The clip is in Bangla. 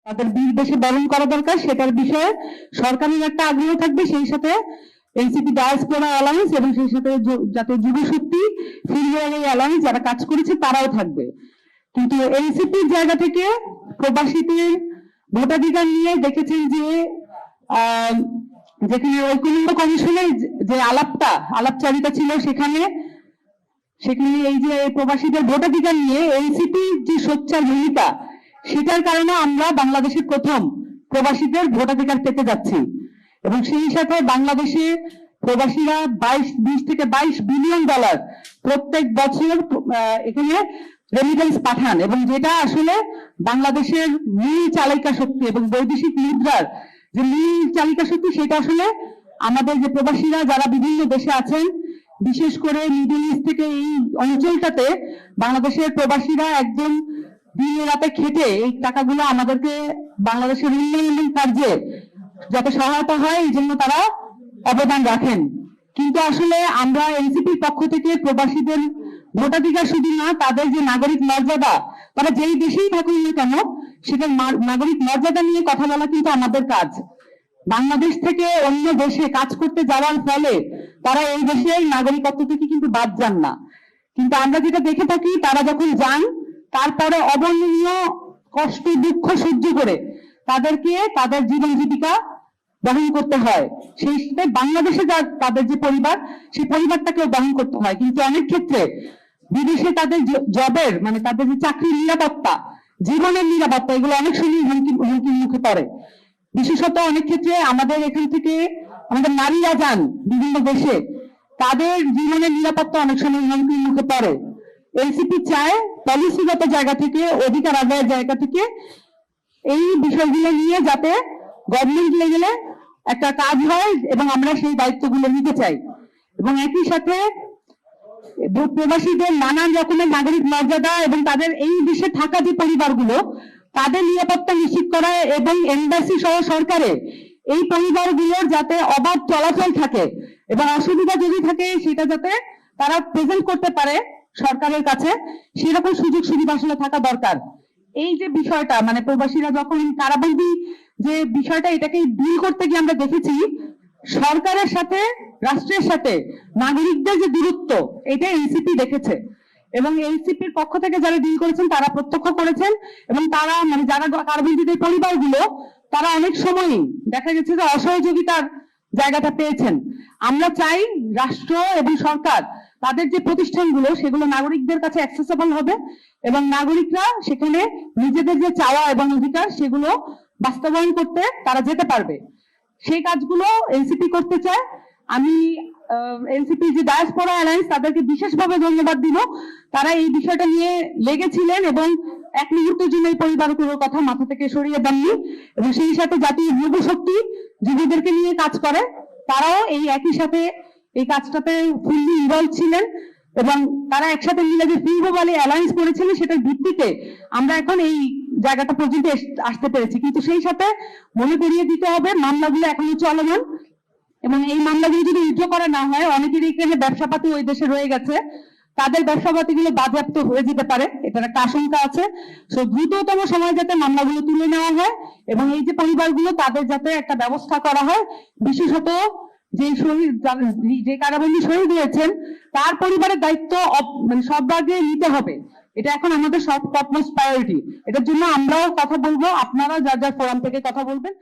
তাদের বীর দেশে বরণ করা দরকার, সেটার বিষয়ে সরকারের একটা আগ্রহ থাকবে, সেই সাথে এনসিপি ডায়াসপোরা অ্যালায়েন্স এবং সেই সাথে যাতে যুব শক্তি ফিল্ড অ্যালায়েন্স যারা কাজ করেছে তারাও থাকবে। কিন্তু এনসিপির জায়গা থেকে প্রবাসীদের ভোটাধিকার নিয়ে দেখেছেন যে যেখানে ঐক্যলিঙ্গ কমিশনের যে আলাপচারিতা ছিল, সেখানে এই যে প্রবাসীদের ভোটাধিকার নিয়ে এনসিপির যে সোচ্চার ভূমিকা, সেটার কারণে আমরা বাংলাদেশের প্রথম প্রবাসীদের ভোটাধিকার পেতে যাচ্ছি। এবং সেই সাথে বাংলাদেশে প্রবাসীরা 20 থেকে 22 বিলিয়ন ডলার প্রত্যেক বছর এখানে রেমিটেন্স পাঠান, এবং যেটা আসলে বাংলাদেশের মূল চালিকা শক্তি এবং বৈদেশিক মুদ্রার যে মূল চালিকা শক্তি, সেটা আসলে আমাদের যে প্রবাসীরা যারা বিভিন্ন দেশে আছেন, বিশেষ করে মিডল ইস্ট থেকে এই অঞ্চলটাতে বাংলাদেশের প্রবাসীরা একদম দিনে রাতে খেটে এই টাকাগুলো আমাদেরকে বাংলাদেশের উন্নয়ন কার্যে যাতে সহায়তা হয় এই জন্য তারা অবদান রাখেন। কিন্তু আসলে আমরা এনসিপির পক্ষ থেকে প্রবাসীদের ভোটাধিকার শুধু না, তাদের যে নাগরিক মর্যাদা, তারা যেই দেশেই থাকুন না কেন সেটার নাগরিক মর্যাদা নিয়ে কথা বলা কিন্তু আমাদের কাজ। বাংলাদেশ থেকে অন্য দেশে কাজ করতে যাওয়ার ফলে তারা এই দেশের নাগরিকত্ব থেকে কিন্তু বাদ যান না, কিন্তু আমরা যেটা দেখে থাকি তারা যখন যান তারপরে অবর্ণনীয় কষ্ট দুঃখ সহ্য করে তাদেরকে তাদের জীবন জীবিকা বহন করতে হয়। সেই সাথে বাংলাদেশে তাদের যে পরিবার, সেই পরিবারটাকেও বহন করতে হয়। কিন্তু অনেক ক্ষেত্রে বিদেশে তাদের জবের মানে তাদের যে চাকরির নিরাপত্তা, জীবনের নিরাপত্তা, এগুলো অনেক সময় হুমকির মুখে পড়ে। বিশেষত অনেক ক্ষেত্রে আমাদের এখান থেকে আমাদের নারীরা যান বিভিন্ন দেশে, তাদের জীবনের নিরাপত্তা অনেক সময় হুমকির মুখে পড়ে। এনসিপি চায় পলিসিগত জায়গা থেকে, অধিকার আদায়ের জায়গা থেকে এই বিষয়গুলো নিয়ে যাতে গভর্নমেন্ট লেভেলে একটা কাজ হয়, এবং আমরা সেই দায়িত্বগুলো নিতে চাই। এবং একই সাথে প্রবাসীদের নানান রকমের নাগরিক মর্যাদা এবং তাদের এই দেশে থাকা যে পরিবারগুলো, তাদের নিরাপত্তা নিশ্চিত করা এবং এমবাসি সহ সরকারে এই পরিবারগুলোর যাতে অবাধ চলাচল থাকে এবং অসুবিধা যদি থাকে সেটা যাতে তারা প্রেজেন্ট করতে পারে সরকারের কাছে, সেরকম সুযোগ সুবিধা আসলে থাকা দরকার। এই যে বিষয়টা মানে প্রবাসীরা যখন কারাবন্দী যে বিষয়টা, এটাকে ডিল করতে গিয়ে আমরা দেখেছি সরকারের সাথে রাষ্ট্রের সাথে নাগরিকদের যে দূরত্ব, এটা এনসিপি দেখেছে। এবং এনসিপির পক্ষ থেকে যারা ডিল করেছেন তারা প্রত্যক্ষ করেছেন, এবং তারা মানে যারা কারাবন্দীদের পরিবারগুলো, তারা অনেক সময়ই দেখা গেছে যে অসহযোগিতার জায়গাটা পেয়েছেন। আমরা চাই রাষ্ট্র এবং সরকার তাদের যে প্রতিষ্ঠানগুলো সেগুলো নাগরিকদের কাছে অ্যাক্সেসেবল হবে এবং নাগরিকরা সেখানে নিজেদের যে চাওয়া এবং অধিকার সেগুলো বাস্তবায়ন করতে তারা যেতে পারবে। সেই কাজগুলো এনসিপি করতে চায়। আমি এনসিপি যে ডায়াসপোরা অ্যালায়েন্স তাদেরকে বিশেষভাবে ধন্যবাদ দিব। তারা এই বিষয়টা নিয়ে লেগেছিলেন এবং এক মুহূর্তের জন্য এই পরিবারগুলোর কথা মাথা থেকে সরিয়ে দেননি, এবং সেই সাথে জাতীয় যুব শক্তি যুবদেরকে নিয়ে কাজ করে, তারাও এই একই সাথে এই কাজটাতে ফুললি ইনভলভ ছিলেন এবং তারা একসাথে মিলে যে ফিল্ড ভ্যালি অ্যালায়েন্স করেছিলেন সেটার ভিত্তিতে আমরা এখন এই জায়গাটা পর্যন্ত আসতে পেরেছি। কিন্তু সেই সাথে মনে করিয়ে দিতে হবে মামলাগুলো এখনো চলমান, এবং এই মামলাগুলো যদি উইথড্র করা না হয় অনেকের এখানে ব্যবসাপাতি ওই দেশে রয়ে গেছে, তাদের ব্যবসাপাতি গুলো বাজেয়াপ্ত হয়ে যেতে পারে, এটার একটা আশঙ্কা আছে। সো দ্রুততম সময় যাতে মামলাগুলো তুলে নেওয়া হয় এবং এই যে পরিবারগুলো তাদের যাতে একটা ব্যবস্থা করা হয়, বিশেষত যে শহীদ যে কারাবন্দী শহীদ হয়েছেন তার পরিবারের দায়িত্ব মানে সর্বাগ্রে নিতে হবে। এটা এখন আমাদের টপমোস্ট প্রায়োরিটি। এটার জন্য আমরাও কথা বলবো, আপনারা যার যার ফোরাম থেকে কথা বলবেন।